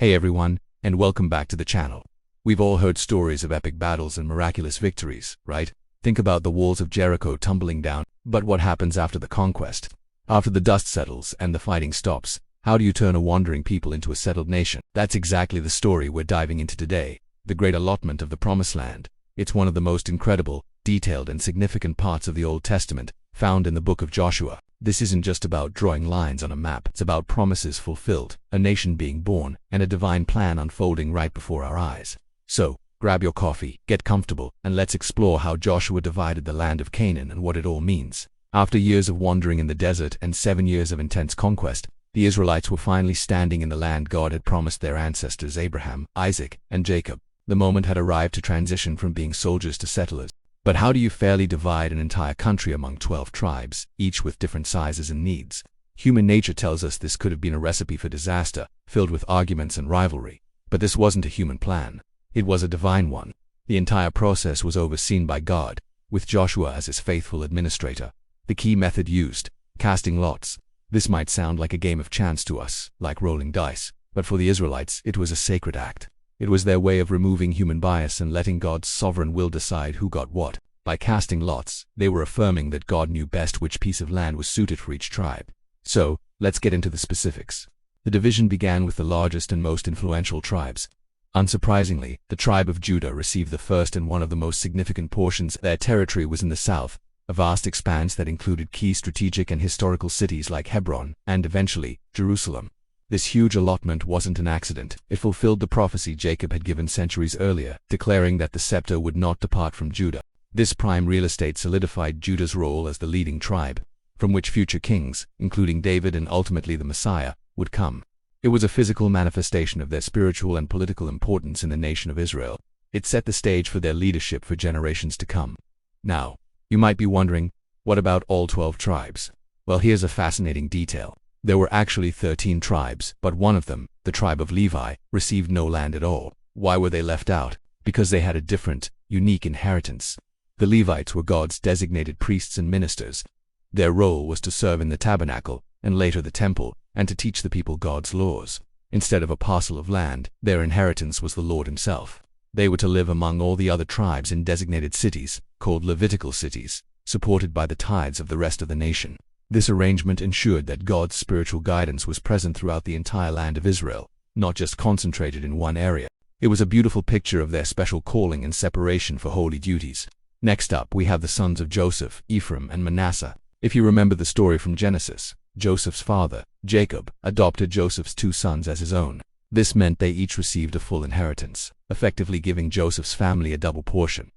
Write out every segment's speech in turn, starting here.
Hey everyone, and welcome back to the channel. We've all heard stories of epic battles and miraculous victories, right? Think about the walls of Jericho tumbling down, but what happens after the conquest? After the dust settles and the fighting stops, how do you turn a wandering people into a settled nation? That's exactly the story we're diving into today, the great allotment of the Promised Land. It's one of the most incredible, detailed and significant parts of the Old Testament, found in the book of Joshua. This isn't just about drawing lines on a map, it's about promises fulfilled, a nation being born, and a divine plan unfolding right before our eyes. So, grab your coffee, get comfortable, and let's explore how Joshua divided the land of Canaan and what it all means. After years of wandering in the desert and 7 years of intense conquest, the Israelites were finally standing in the land God had promised their ancestors Abraham, Isaac, and Jacob. The moment had arrived to transition from being soldiers to settlers. But how do you fairly divide an entire country among 12 tribes, each with different sizes and needs? Human nature tells us this could have been a recipe for disaster, filled with arguments and rivalry. But this wasn't a human plan. It was a divine one. The entire process was overseen by God, with Joshua as his faithful administrator. The key method used: casting lots. This might sound like a game of chance to us, like rolling dice, but for the Israelites it was a sacred act. It was their way of removing human bias and letting God's sovereign will decide who got what. By casting lots, they were affirming that God knew best which piece of land was suited for each tribe. So, let's get into the specifics. The division began with the largest and most influential tribes. Unsurprisingly, the tribe of Judah received the first and one of the most significant portions. Their territory was in the south, a vast expanse that included key strategic and historical cities like Hebron, and eventually, Jerusalem. This huge allotment wasn't an accident. It fulfilled the prophecy Jacob had given centuries earlier, declaring that the scepter would not depart from Judah. This prime real estate solidified Judah's role as the leading tribe, from which future kings, including David and ultimately the Messiah, would come. It was a physical manifestation of their spiritual and political importance in the nation of Israel. It set the stage for their leadership for generations to come. Now, you might be wondering, what about all 12 tribes? Well, here's a fascinating detail. There were actually 13 tribes, but one of them, the tribe of Levi, received no land at all. Why were they left out? Because they had a different, unique inheritance. The Levites were God's designated priests and ministers. Their role was to serve in the tabernacle, and later the temple, and to teach the people God's laws. Instead of a parcel of land, their inheritance was the Lord himself. They were to live among all the other tribes in designated cities, called Levitical cities, supported by the tithes of the rest of the nation. This arrangement ensured that God's spiritual guidance was present throughout the entire land of Israel, not just concentrated in one area. It was a beautiful picture of their special calling and separation for holy duties. Next up, we have the sons of Joseph, Ephraim and Manasseh. If you remember the story from Genesis, Joseph's father, Jacob, adopted Joseph's 2 sons as his own. This meant they each received a full inheritance, effectively giving Joseph's family a double portion.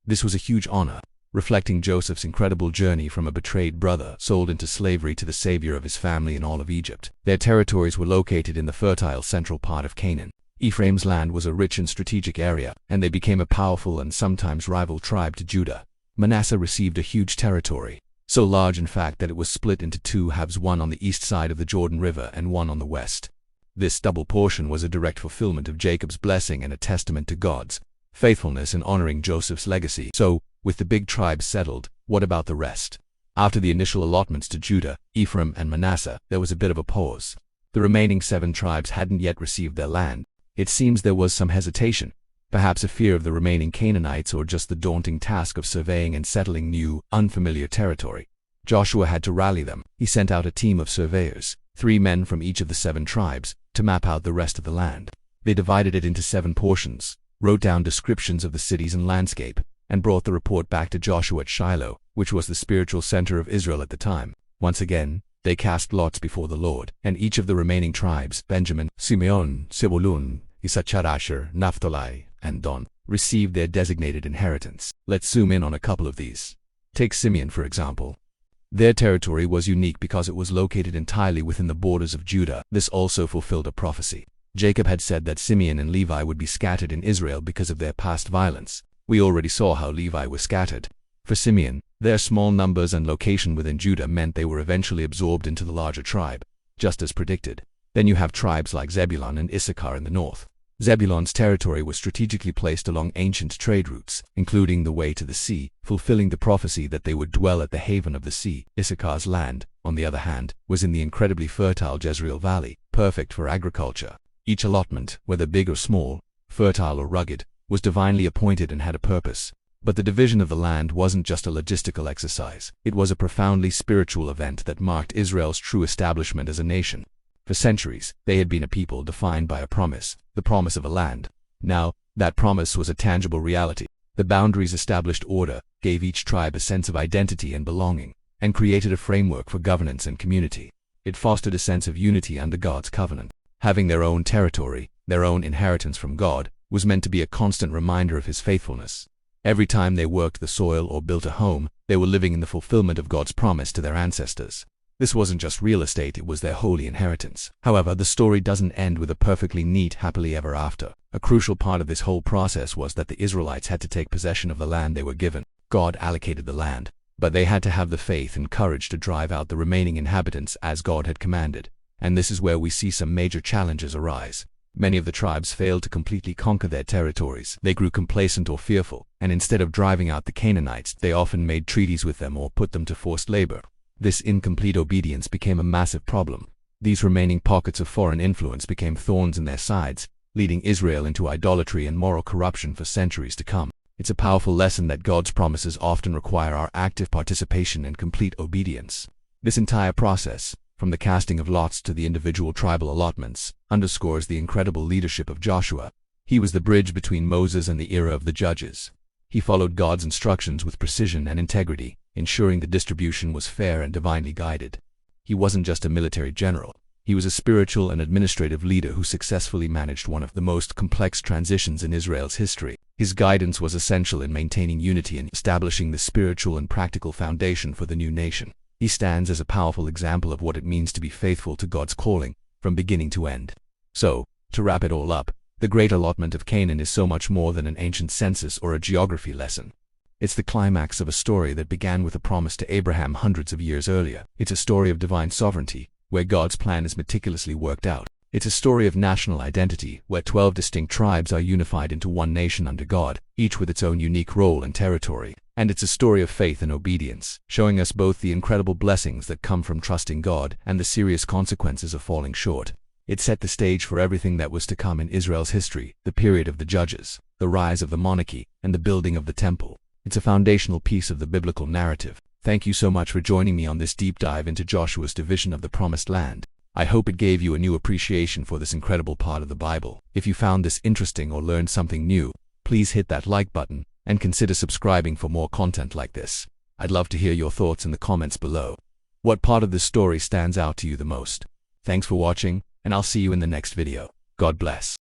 This was a huge honor, reflecting Joseph's incredible journey from a betrayed brother sold into slavery to the savior of his family in all of Egypt. Their territories were located in the fertile central part of Canaan. Ephraim's land was a rich and strategic area, and they became a powerful and sometimes rival tribe to Judah. Manasseh received a huge territory, so large in fact that it was split into 2 halves, one on the east side of the Jordan River and one on the west. This double portion was a direct fulfillment of Jacob's blessing and a testament to God's faithfulness in honoring Joseph's legacy. So, with the big tribes settled, what about the rest? After the initial allotments to Judah, Ephraim and Manasseh, there was a bit of a pause. The remaining 7 tribes hadn't yet received their land. It seems there was some hesitation, perhaps a fear of the remaining Canaanites or just the daunting task of surveying and settling new, unfamiliar territory. Joshua had to rally them. He sent out a team of surveyors, 3 men from each of the 7 tribes, to map out the rest of the land. They divided it into 7 portions, wrote down descriptions of the cities and landscape, and brought the report back to Joshua at Shiloh, which was the spiritual center of Israel at the time. Once again, they cast lots before the Lord, and each of the remaining tribes, Benjamin, Simeon, Zebulun, Issachar, Asher, Naphtali, and Dan, received their designated inheritance. Let's zoom in on a couple of these. Take Simeon, for example. Their territory was unique because it was located entirely within the borders of Judah. This also fulfilled a prophecy. Jacob had said that Simeon and Levi would be scattered in Israel because of their past violence. We already saw how Levi was scattered. For Simeon, their small numbers and location within Judah meant they were eventually absorbed into the larger tribe, just as predicted. Then you have tribes like Zebulun and Issachar in the north. Zebulun's territory was strategically placed along ancient trade routes, including the way to the sea, fulfilling the prophecy that they would dwell at the haven of the sea. Issachar's land, on the other hand, was in the incredibly fertile Jezreel Valley, perfect for agriculture. Each allotment, whether big or small, fertile or rugged, was divinely appointed and had a purpose. But the division of the land wasn't just a logistical exercise. It was a profoundly spiritual event that marked Israel's true establishment as a nation. For centuries, they had been a people defined by a promise, the promise of a land. Now, that promise was a tangible reality. The boundaries established order, gave each tribe a sense of identity and belonging, and created a framework for governance and community. It fostered a sense of unity under God's covenant. Having their own territory, their own inheritance from God, was meant to be a constant reminder of His faithfulness. Every time they worked the soil or built a home, they were living in the fulfillment of God's promise to their ancestors. This wasn't just real estate, it was their holy inheritance. However, the story doesn't end with a perfectly neat happily ever after. A crucial part of this whole process was that the Israelites had to take possession of the land they were given. God allocated the land, but they had to have the faith and courage to drive out the remaining inhabitants as God had commanded. And this is where we see some major challenges arise. Many of the tribes failed to completely conquer their territories. They grew complacent or fearful, and instead of driving out the Canaanites, they often made treaties with them or put them to forced labor. This incomplete obedience became a massive problem. These remaining pockets of foreign influence became thorns in their sides, leading Israel into idolatry and moral corruption for centuries to come. It's a powerful lesson that God's promises often require our active participation and complete obedience. This entire process, from the casting of lots to the individual tribal allotments, underscores the incredible leadership of Joshua. He was the bridge between Moses and the era of the judges. He followed God's instructions with precision and integrity, ensuring the distribution was fair and divinely guided. He wasn't just a military general. He was a spiritual and administrative leader who successfully managed one of the most complex transitions in Israel's history. His guidance was essential in maintaining unity and establishing the spiritual and practical foundation for the new nation. He stands as a powerful example of what it means to be faithful to God's calling, from beginning to end. So, to wrap it all up, the Great Allotment of Canaan is so much more than an ancient census or a geography lesson. It's the climax of a story that began with a promise to Abraham hundreds of years earlier. It's a story of divine sovereignty, where God's plan is meticulously worked out. It's a story of national identity, where 12 distinct tribes are unified into one nation under God, each with its own unique role and territory. And it's a story of faith and obedience, showing us both the incredible blessings that come from trusting God and the serious consequences of falling short. It set the stage for everything that was to come in Israel's history, the period of the judges, the rise of the monarchy, and the building of the temple. It's a foundational piece of the biblical narrative. Thank you so much for joining me on this deep dive into Joshua's division of the Promised Land. I hope it gave you a new appreciation for this incredible part of the Bible. If you found this interesting or learned something new, please hit that like button and consider subscribing for more content like this. I'd love to hear your thoughts in the comments below. What part of this story stands out to you the most? Thanks for watching, and I'll see you in the next video. God bless.